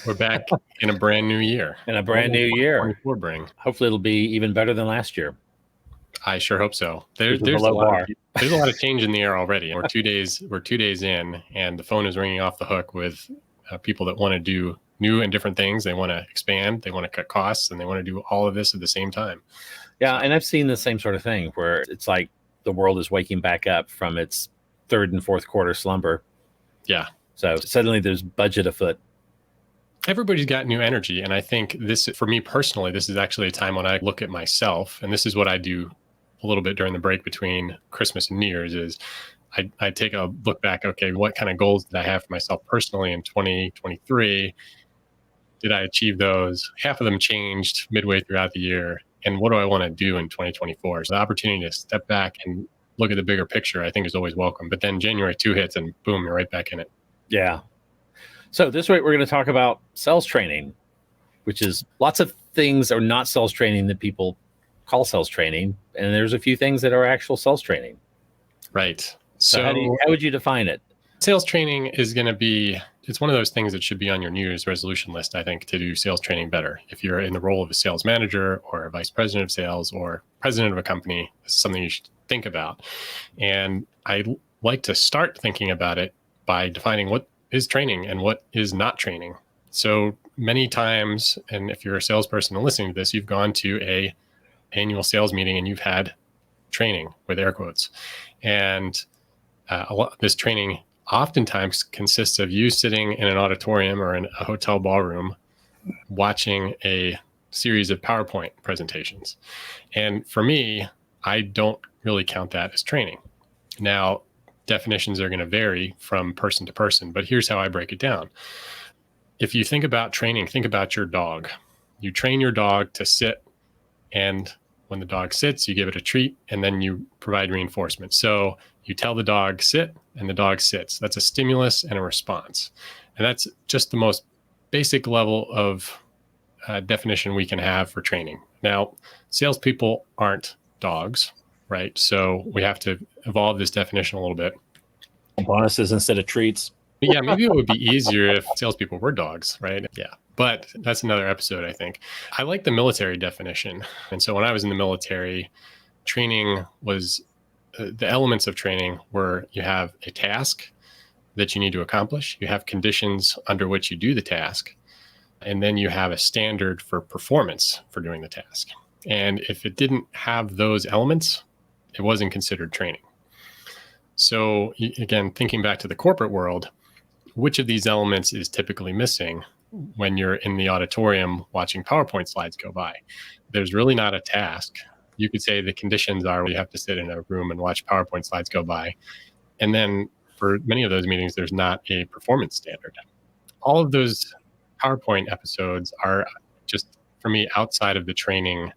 We're back in a brand new year. In a brand new year. 24 bring. Hopefully it'll be even better than last year. I sure hope so. There's a lot of change in the air already. We're 2 days in, and the phone is ringing off the hook with people that want to do new and different things. They want to expand, they want to cut costs, and they want to do all of this at the same time. Yeah, and I've seen the same sort of thing where it's like the world is waking back up from its third and fourth quarter slumber. Yeah. So suddenly there's budget afoot. Everybody's got new energy. And I think this, for me personally, this is actually a time when I look at myself, and this is what I do a little bit during the break between Christmas and New Year's, is I take a look back. Okay, what kind of goals did I have for myself personally in 2023? Did I achieve those? Half of them changed midway throughout the year. And what do I want to do in 2024? So the opportunity to step back and look at the bigger picture, I think, is always welcome. But then January 2 hits and boom, you're right back in it. Yeah. So this week we're going to talk about sales training, which is lots of things are not sales training that people call sales training. And there's a few things that are actual sales training. Right. So how would you define it? Sales training is going to be, it's one of those things that should be on your New Year's resolution list, I think, to do sales training better. If you're in the role of a sales manager or a vice president of sales or president of a company, this is something you should think about. And I like to start thinking about it by defining what is training and what is not training. So many times, and if you're a salesperson and listening to this, you've gone to a annual sales meeting and you've had training with air quotes. And this training oftentimes consists of you sitting in an auditorium or in a hotel ballroom watching a series of PowerPoint presentations. And for me, I don't really count that as training. Now, definitions are going to vary from person to person, but here's how I break it down. If you think about training, think about your dog. You train your dog to sit, and when the dog sits, you give it a treat, and then you provide reinforcement. So you tell the dog sit, and the dog sits. That's a stimulus and a response. And that's just the most basic level of definition we can have for training. Now, salespeople aren't dogs, right? So we have to evolve this definition a little bit. Bonuses instead of treats. Yeah, maybe it would be easier if salespeople were dogs, right? Yeah, but that's another episode, I think. I like the military definition. And so when I was in the military, training was, the elements of training were you have a task that you need to accomplish, you have conditions under which you do the task, and then you have a standard for performance for doing the task. And if it didn't have those elements, it wasn't considered training. So again, thinking back to the corporate world, which of these elements is typically missing when you're in the auditorium watching PowerPoint slides go by? There's really not a task. You could say the conditions are you have to sit in a room and watch PowerPoint slides go by. And then for many of those meetings, there's not a performance standard. All of those PowerPoint episodes are just, for me, outside of the training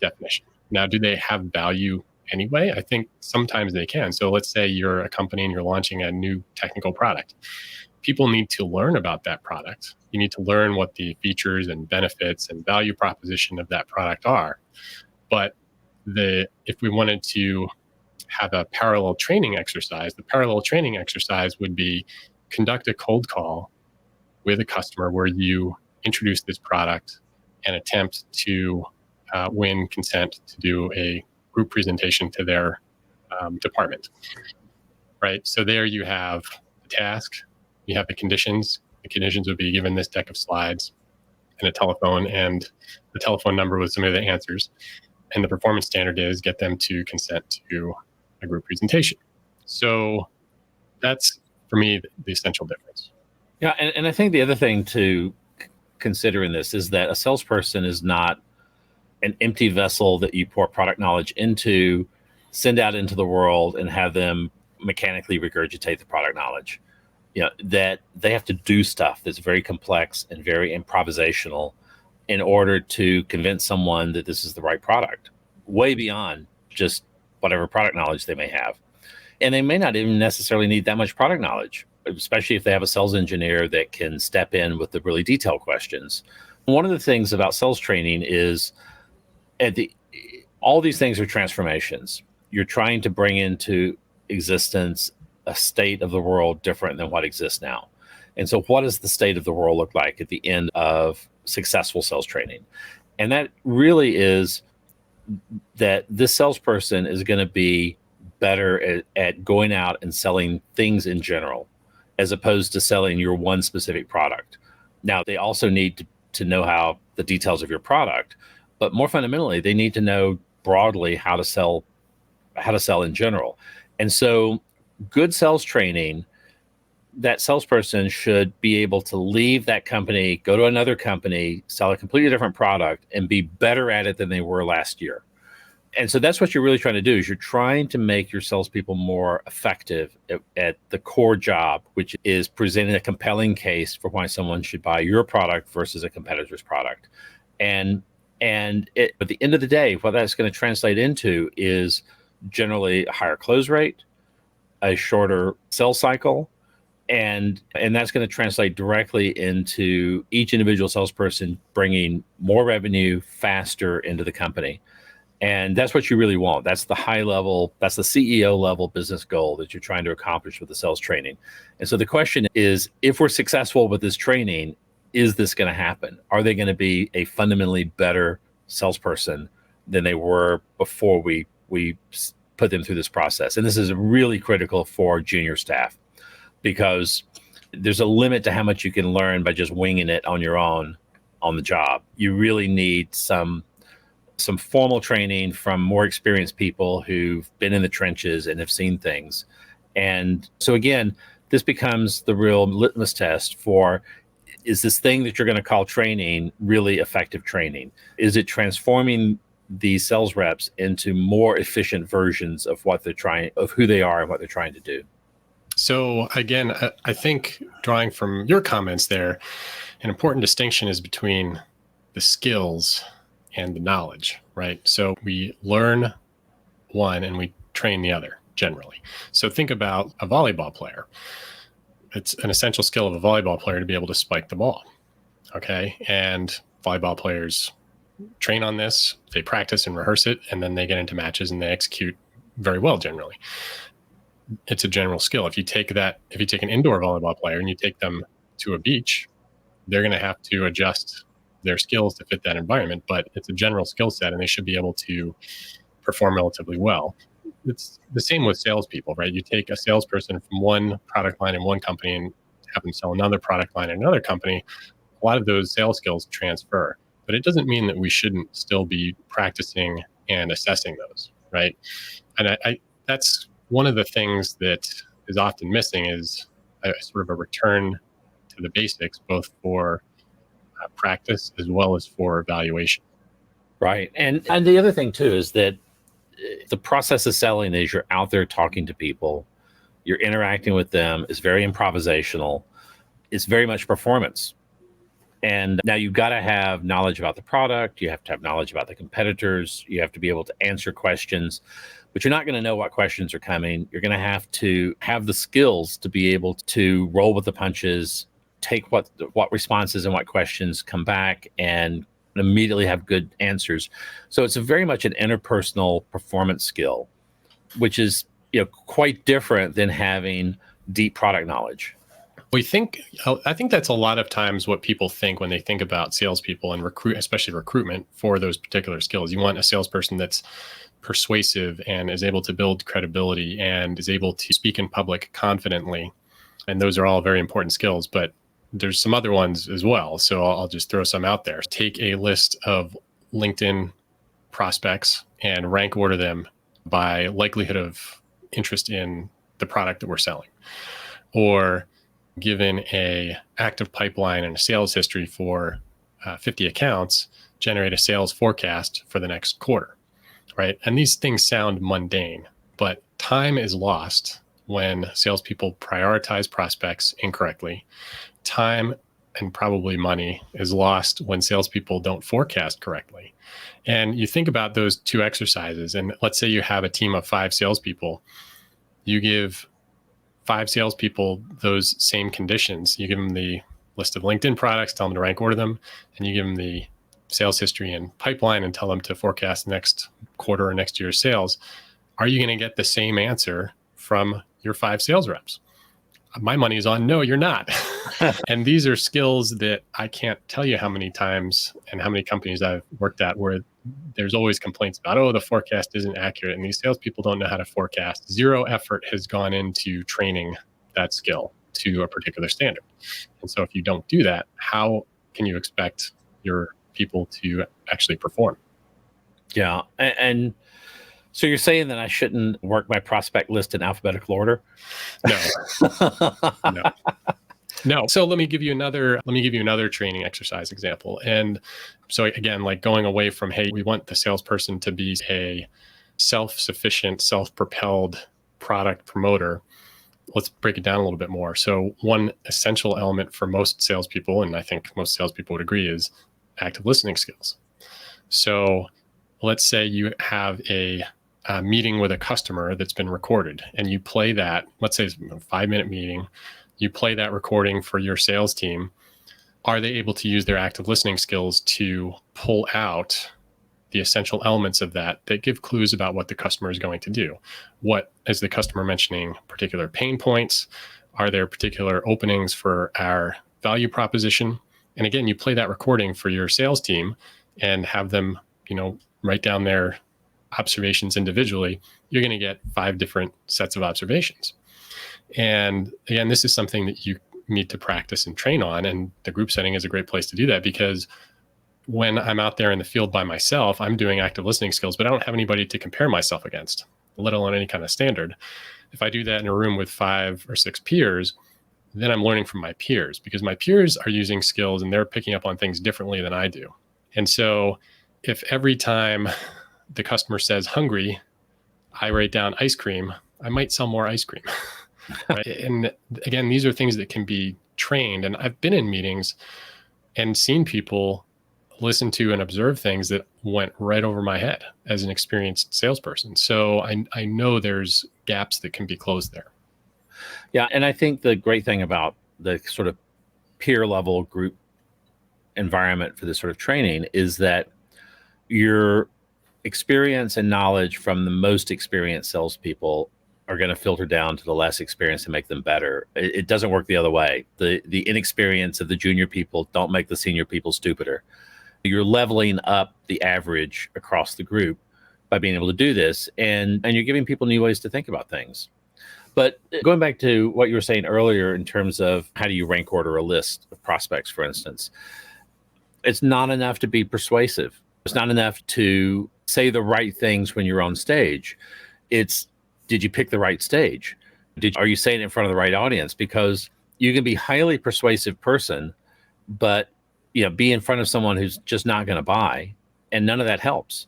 definition. Now, do they have value anyway? I think sometimes they can. So let's say you're a company and you're launching a new technical product. People need to learn about that product. You need to learn what the features and benefits and value proposition of that product are. But if we wanted to have a parallel training exercise, the parallel training exercise would be conduct a cold call with a customer where you introduce this product and attempt to win consent to do a group presentation to their department, right? So there you have the task, you have the conditions. The conditions would be given this deck of slides and a telephone and the telephone number with some of the answers. And the performance standard is get them to consent to a group presentation. So that's, for me, the essential difference. Yeah, and I think the other thing to consider in this is that a salesperson is not an empty vessel that you pour product knowledge into, send out into the world, and have them mechanically regurgitate the product knowledge. You know, that they have to do stuff that's very complex and very improvisational in order to convince someone that this is the right product, way beyond just whatever product knowledge they may have. And they may not even necessarily need that much product knowledge, especially if they have a sales engineer that can step in with the really detailed questions. One of the things about sales training is all these things are transformations. You're trying to bring into existence a state of the world different than what exists now. And so what does the state of the world look like at the end of successful sales training? And that really is that this salesperson is going to be better at going out and selling things in general, as opposed to selling your one specific product. Now, they also need to know how the details of your product, but more fundamentally, they need to know broadly how to sell in general. And so good sales training, that salesperson should be able to leave that company, go to another company, sell a completely different product, and be better at it than they were last year. And so that's what you're really trying to do, is you're trying to make your salespeople more effective at the core job, which is presenting a compelling case for why someone should buy your product versus a competitor's product. And at the end of the day, what that's going to translate into is generally a higher close rate, a shorter sales cycle, and that's going to translate directly into each individual salesperson bringing more revenue faster into the company. And that's what you really want. That's the high level, that's the CEO level business goal that you're trying to accomplish with the sales training. And so the question is, if we're successful with this training, is this going to happen? Are they going to be a fundamentally better salesperson than they were before we put them through this process? And this is really critical for junior staff, because there's a limit to how much you can learn by just winging it on your own on the job. You really need some formal training from more experienced people who've been in the trenches and have seen things. And so again, this becomes the real litmus test for, is this thing that you're going to call training really effective training? Is it transforming these sales reps into more efficient versions of who they are and what they're trying to do? So again, I think drawing from your comments there, an important distinction is between the skills and the knowledge, right? So we learn one and we train the other generally. So think about a volleyball player. It's an essential skill of a volleyball player to be able to spike the ball. Okay. And volleyball players train on this, they practice and rehearse it, and then they get into matches and they execute very well generally. It's a general skill. If you take an indoor volleyball player and you take them to a beach, they're going to have to adjust their skills to fit that environment, but it's a general skill set and they should be able to perform relatively well. It's the same with salespeople, right? You take a salesperson from one product line in one company and have them sell another product line in another company. A lot of those sales skills transfer, but it doesn't mean that we shouldn't still be practicing and assessing those, right? And I that's one of the things that is often missing, is a sort of a return to the basics, both for practice as well as for evaluation. Right. And the other thing too is that the process of selling is you're out there talking to people, you're interacting with them, is very improvisational. It's very much performance. And now you've got to have knowledge about the product. You have to have knowledge about the competitors. You have to be able to answer questions, but you're not going to know what questions are coming. You're going to have the skills to be able to roll with the punches, take what responses and what questions come back, and immediately have good answers. So it's very much an interpersonal performance skill, which is quite different than having deep product knowledge. I think that's a lot of times what people think when they think about salespeople and especially recruitment for those particular skills. You want a salesperson that's persuasive and is able to build credibility and is able to speak in public confidently. And those are all very important skills, but there's some other ones as well. So I'll just throw some out there. Take a list of LinkedIn prospects and rank order them by likelihood of interest in the product that we're selling. Or given a active pipeline and a sales history for 50 accounts, generate a sales forecast for the next quarter, right? And these things sound mundane, but time is lost when salespeople prioritize prospects incorrectly. Time and probably money is lost when salespeople don't forecast correctly. And you think about those two exercises, and let's say you have a team of 5 salespeople. You give 5 salespeople those same conditions. You give them the list of LinkedIn products, tell them to rank order them, and you give them the sales history and pipeline and tell them to forecast next quarter or next year's sales. Are you going to get the same answer from your 5 sales reps? My money is on no, you're not. And these are skills that I can't tell you how many times and how many companies I've worked at where there's always complaints about, oh, the forecast isn't accurate. And these salespeople don't know how to forecast. Zero effort has gone into training that skill to a particular standard. And so if you don't do that, how can you expect your people to actually perform? Yeah. And so you're saying that I shouldn't work my prospect list in alphabetical order? No, no. No. So let me give you another training exercise example. And so again, like going away from, hey, we want the salesperson to be a self-sufficient, self-propelled product promoter. Let's break it down a little bit more. So one essential element for most salespeople, and I think most salespeople would agree, is active listening skills. So let's say you have a meeting with a customer that's been recorded and you play that, let's say it's a 5-minute meeting, you play that recording for your sales team. Are they able to use their active listening skills to pull out the essential elements of that give clues about what the customer is going to do? What is the customer mentioning particular pain points? Are there particular openings for our value proposition? And again, you play that recording for your sales team and have them, write down their observations individually. You're going to get 5 different sets of observations. And again, this is something that you need to practice and train on. And the group setting is a great place to do that, because when I'm out there in the field by myself, I'm doing active listening skills, but I don't have anybody to compare myself against, let alone any kind of standard. If I do that in a room with 5 or 6 peers, then I'm learning from my peers, because my peers are using skills and they're picking up on things differently than I do. And so if every time the customer says hungry, I write down ice cream, I might sell more ice cream. Right? And again, these are things that can be trained. And I've been in meetings and seen people listen to and observe things that went right over my head as an experienced salesperson. So I know there's gaps that can be closed there. Yeah. And I think the great thing about the sort of peer level group environment for this sort of training is that your experience and knowledge from the most experienced salespeople are going to filter down to the less experienced and make them better. It doesn't work the other way. The inexperience of the junior people don't make the senior people stupider. You're leveling up the average across the group by being able to do this, and you're giving people new ways to think about things. But going back to what you were saying earlier in terms of how do you rank order a list of prospects, for instance, it's not enough to be persuasive. It's not enough to say the right things when you're on stage. It's, did you pick the right stage? Are you saying it in front of the right audience? Because you can be a highly persuasive person, but be in front of someone who's just not going to buy, and none of that helps.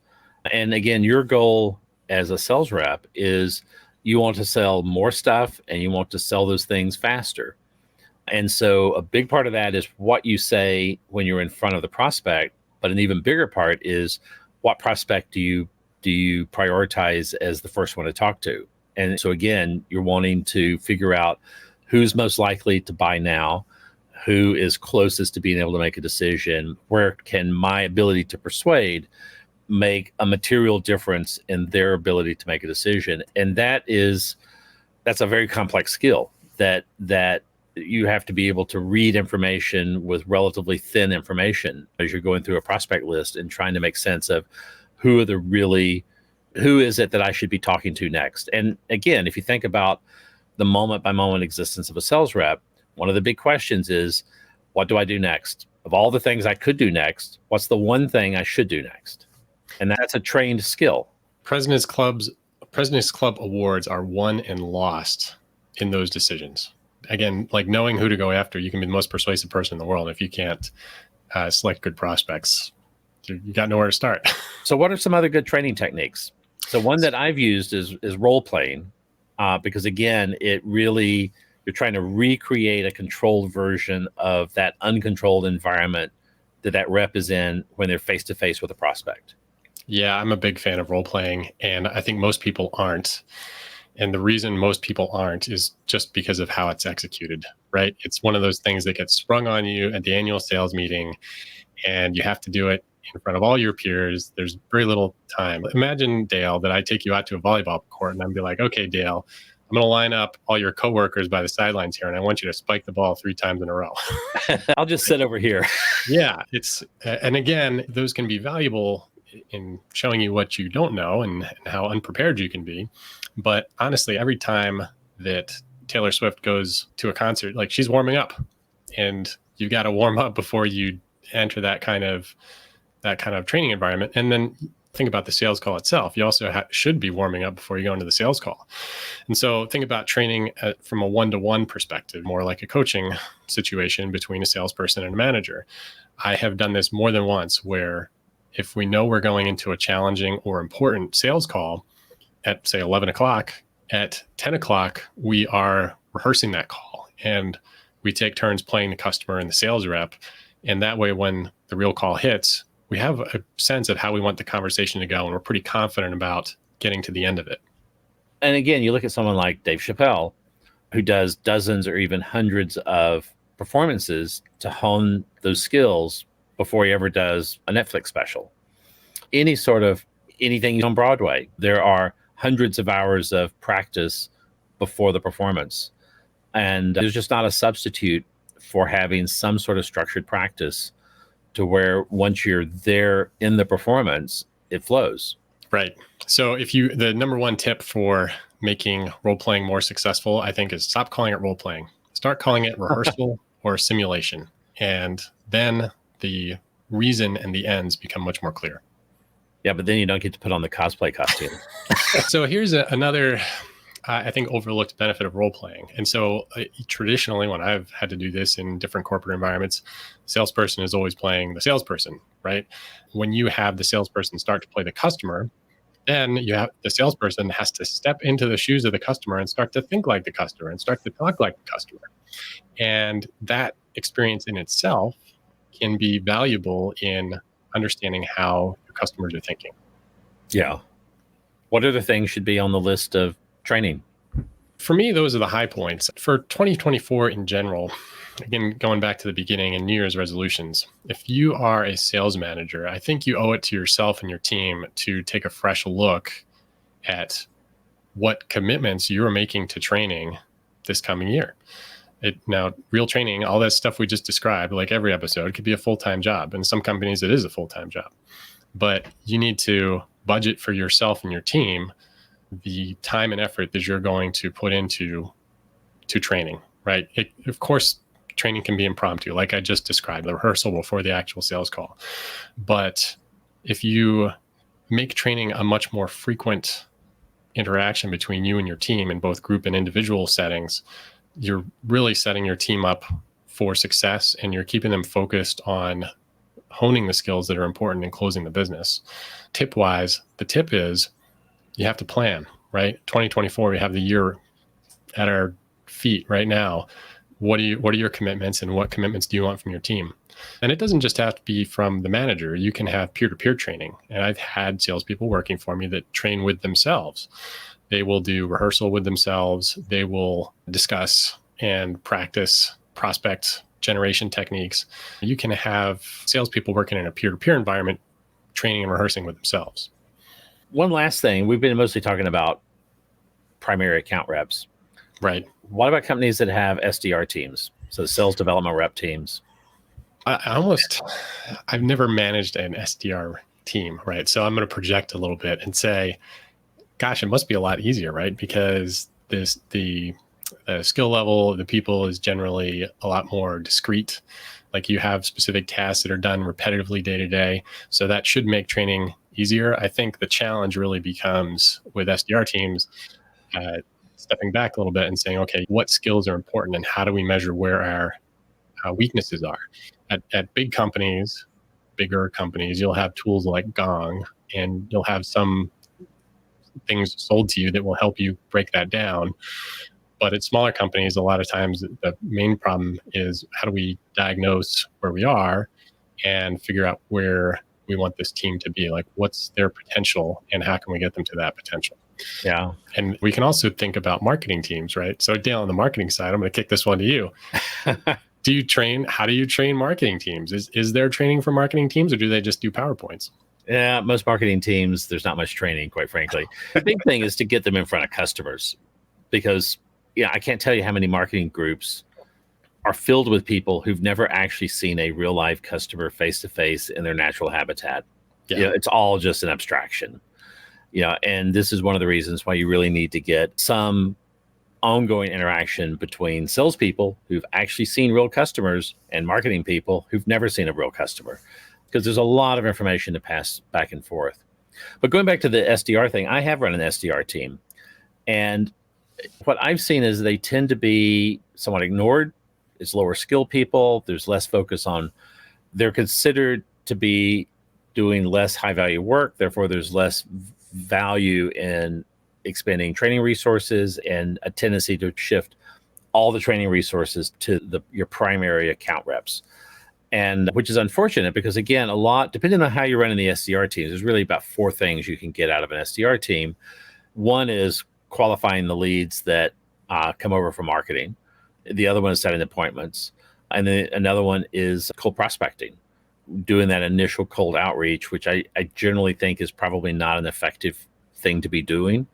And again, your goal as a sales rep is you want to sell more stuff and you want to sell those things faster. And so a big part of that is what you say when you're in front of the prospect, but an even bigger part is what prospect do you prioritize as the first one to talk to? And so again, you're wanting to figure out who's most likely to buy now, who is closest to being able to make a decision, where can my ability to persuade make a material difference in their ability to make a decision. And that's a very complex skill that you have to be able to read information with relatively thin information as you're going through a prospect list and trying to make sense of who is it that I should be talking to next. And again, if you think about the moment by moment existence of a sales rep, one of the big questions is, what do I do next? Of all the things I could do next, what's the one thing I should do next? And that's a trained skill. President's Club awards are won and lost in those decisions. Again, like knowing who to go after, you can be the most persuasive person in the world. If you can't select good prospects, you got nowhere to start. So what are some other good training techniques? So one that I've used is role playing, because again, it really, you're trying to recreate a controlled version of that uncontrolled environment that rep is in when they're face to face with a prospect. Yeah, I'm a big fan of role playing, and I think most people aren't. And the reason most people aren't is just because of how it's executed, right? It's one of those things that gets sprung on you at the annual sales meeting, and you have to do it in front of all your peers. There's very little time. Imagine, Dale, that I take you out to a volleyball court and I'd be like, okay, Dale, I'm going to line up all your coworkers by the sidelines here, and I want you to spike the ball 3 times in a row. I'll just sit over here. Yeah, and again, those can be valuable in showing you what you don't know and how unprepared you can be. But honestly, every time that Taylor Swift goes to a concert, like, she's warming up, and you got to warm up before you enter that kind of training environment. And then think about the sales call itself. You also should be warming up before you go into the sales call. And so think about training from a one-to-one perspective, more like a coaching situation between a salesperson and a manager. I have done this more than once, where if we know we're going into a challenging or important sales call at, say, 11 o'clock, at 10 o'clock, we are rehearsing that call, and we take turns playing the customer and the sales rep. And that way, when the real call hits, we have a sense of how we want the conversation to go, and we're pretty confident about getting to the end of it. And again, you look at someone like Dave Chappelle, who does dozens or even hundreds of performances to hone those skills before he ever does a Netflix special. Anything on Broadway, there are hundreds of hours of practice before the performance. And there's just not a substitute for having some sort of structured practice to where once you're there in the performance, it flows. Right. So the number one tip for making role playing more successful, I think, is stop calling it role playing. Start calling it rehearsal or simulation. And then the reason and the ends become much more clear. Yeah, but then you don't get to put on the cosplay costume. So here's another, I think, overlooked benefit of role playing. And so traditionally, when I've had to do this in different corporate environments, the salesperson is always playing the salesperson, right? When you have the salesperson start to play the customer, then the salesperson has to step into the shoes of the customer and start to think like the customer and start to talk like the customer. And that experience in itself can be valuable in understanding how your customers are thinking. Yeah. What other things should be on the list of training? For me, those are the high points. For 2024 in general, again, going back to the beginning and New Year's resolutions, if you are a sales manager, I think you owe it to yourself and your team to take a fresh look at what commitments you're making to training this coming year. Now, real training, all that stuff we just described, like every episode, could be a full-time job. In some companies, it is a full-time job. But you need to budget for yourself and your team the time and effort that you're going to put into training, right? Of course, training can be impromptu, like I just described, the rehearsal before the actual sales call. But if you make training a much more frequent interaction between you and your team in both group and individual settings, you're really setting your team up for success, and you're keeping them focused on honing the skills that are important in closing the business. Tip-wise, the tip is you have to plan, right? 2024, we have the year at our feet right now. What are your commitments, and what commitments do you want from your team? And it doesn't just have to be from the manager. You can have peer-to-peer training. And I've had salespeople working for me that train with themselves. They will do rehearsal with themselves. They will discuss and practice prospect generation techniques. You can have salespeople working in a peer-to-peer environment, training and rehearsing with themselves. One last thing, we've been mostly talking about primary account reps. Right. What about companies that have SDR teams? So sales development rep teams. I've never managed an SDR team, right? So I'm going to project a little bit and say, gosh, it must be a lot easier, right? Because the skill level of the people is generally a lot more discrete. Like, you have specific tasks that are done repetitively day to day. So that should make training easier. I think the challenge really becomes with SDR teams, stepping back a little bit and saying, okay, what skills are important, and how do we measure where our weaknesses are? At bigger companies, you'll have tools like Gong, and you'll have some things sold to you that will help you break that down. But at smaller companies, a lot of times the main problem is, how do we diagnose where we are and figure out where we want this team to be? Like, what's their potential, and how can we get them to that potential? Yeah. And we can also think about marketing teams, right? So Dale, on the marketing side, I'm going to kick this one to you. How do you train marketing teams? Is there training for marketing teams, or do they just do PowerPoints? Yeah, most marketing teams, there's not much training, quite frankly. The big thing is to get them in front of customers. because I can't tell you how many marketing groups are filled with people who've never actually seen a real life customer face to face in their natural habitat. Yeah. It's all just an abstraction. And this is one of the reasons why you really need to get some ongoing interaction between salespeople who've actually seen real customers and marketing people who've never seen a real customer, because there's a lot of information to pass back and forth. But going back to the SDR thing, I have run an SDR team, and what I've seen is they tend to be somewhat ignored. It's lower skill people. There's less focus on, they're considered to be doing less high value work. Therefore, there's less value in expanding training resources and a tendency to shift all the training resources to your primary account reps. And which is unfortunate because, again, depending on how you're running the SDR teams, there's really about 4 things you can get out of an SDR team. One is qualifying the leads that come over from marketing. The other one is setting appointments. And then another one is cold prospecting, doing that initial cold outreach, which I generally think is probably not an effective thing to be doing,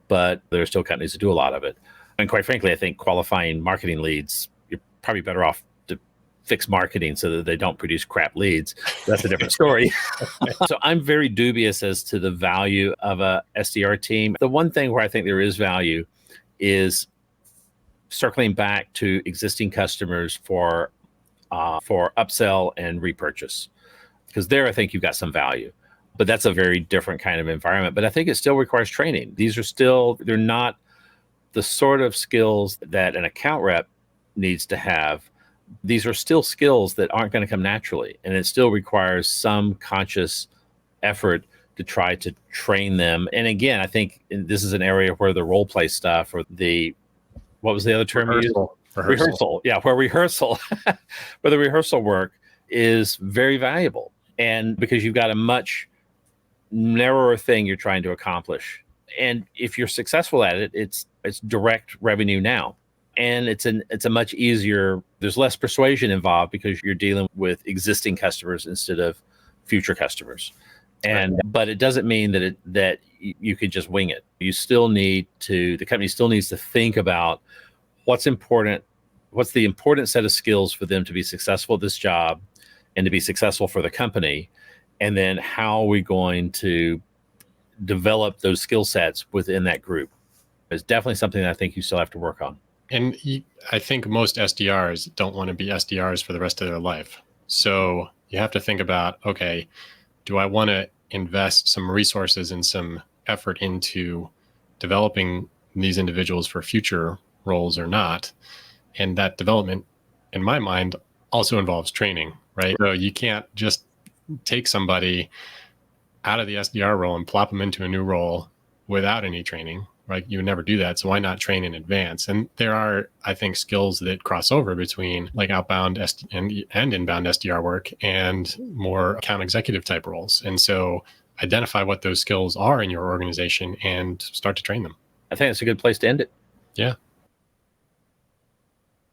but there are still companies that do a lot of it. And quite frankly, I think qualifying marketing leads, you're probably better off to fix marketing so that they don't produce crap leads. That's a different story. So I'm very dubious as to the value of a SDR team. The one thing where I think there is value is circling back to existing customers for upsell and repurchase, because there I think you've got some value. But that's a very different kind of environment. But I think it still requires training. They're not the sort of skills that an account rep needs to have. These are still skills that aren't going to come naturally. And it still requires some conscious effort to try to train them. And again, I think this is an area where the role play stuff, or what was the other term you used? Rehearsal. Yeah, where the rehearsal work is very valuable. And because you've got a much narrower thing you're trying to accomplish. And if you're successful at it, it's direct revenue now. And it's a much easier, there's less persuasion involved because you're dealing with existing customers instead of future customers. But it doesn't mean that you could just wing it. The company still needs to think about what's the important set of skills for them to be successful at this job and to be successful for the company. And then how are we going to develop those skill sets within that group? It's definitely something that I think you still have to work on. And I think most SDRs don't want to be SDRs for the rest of their life. So you have to think about, okay, do I want to invest some resources and some effort into developing these individuals for future roles or not? And that development, in my mind, also involves training, right? So you can't just take somebody out of the SDR role and plop them into a new role without any training, right? You would never do that. So why not train in advance? And there are, I think, skills that cross over between like outbound and inbound SDR work and more account executive type roles. And so identify what those skills are in your organization and start to train them. I think it's a good place to end it. Yeah.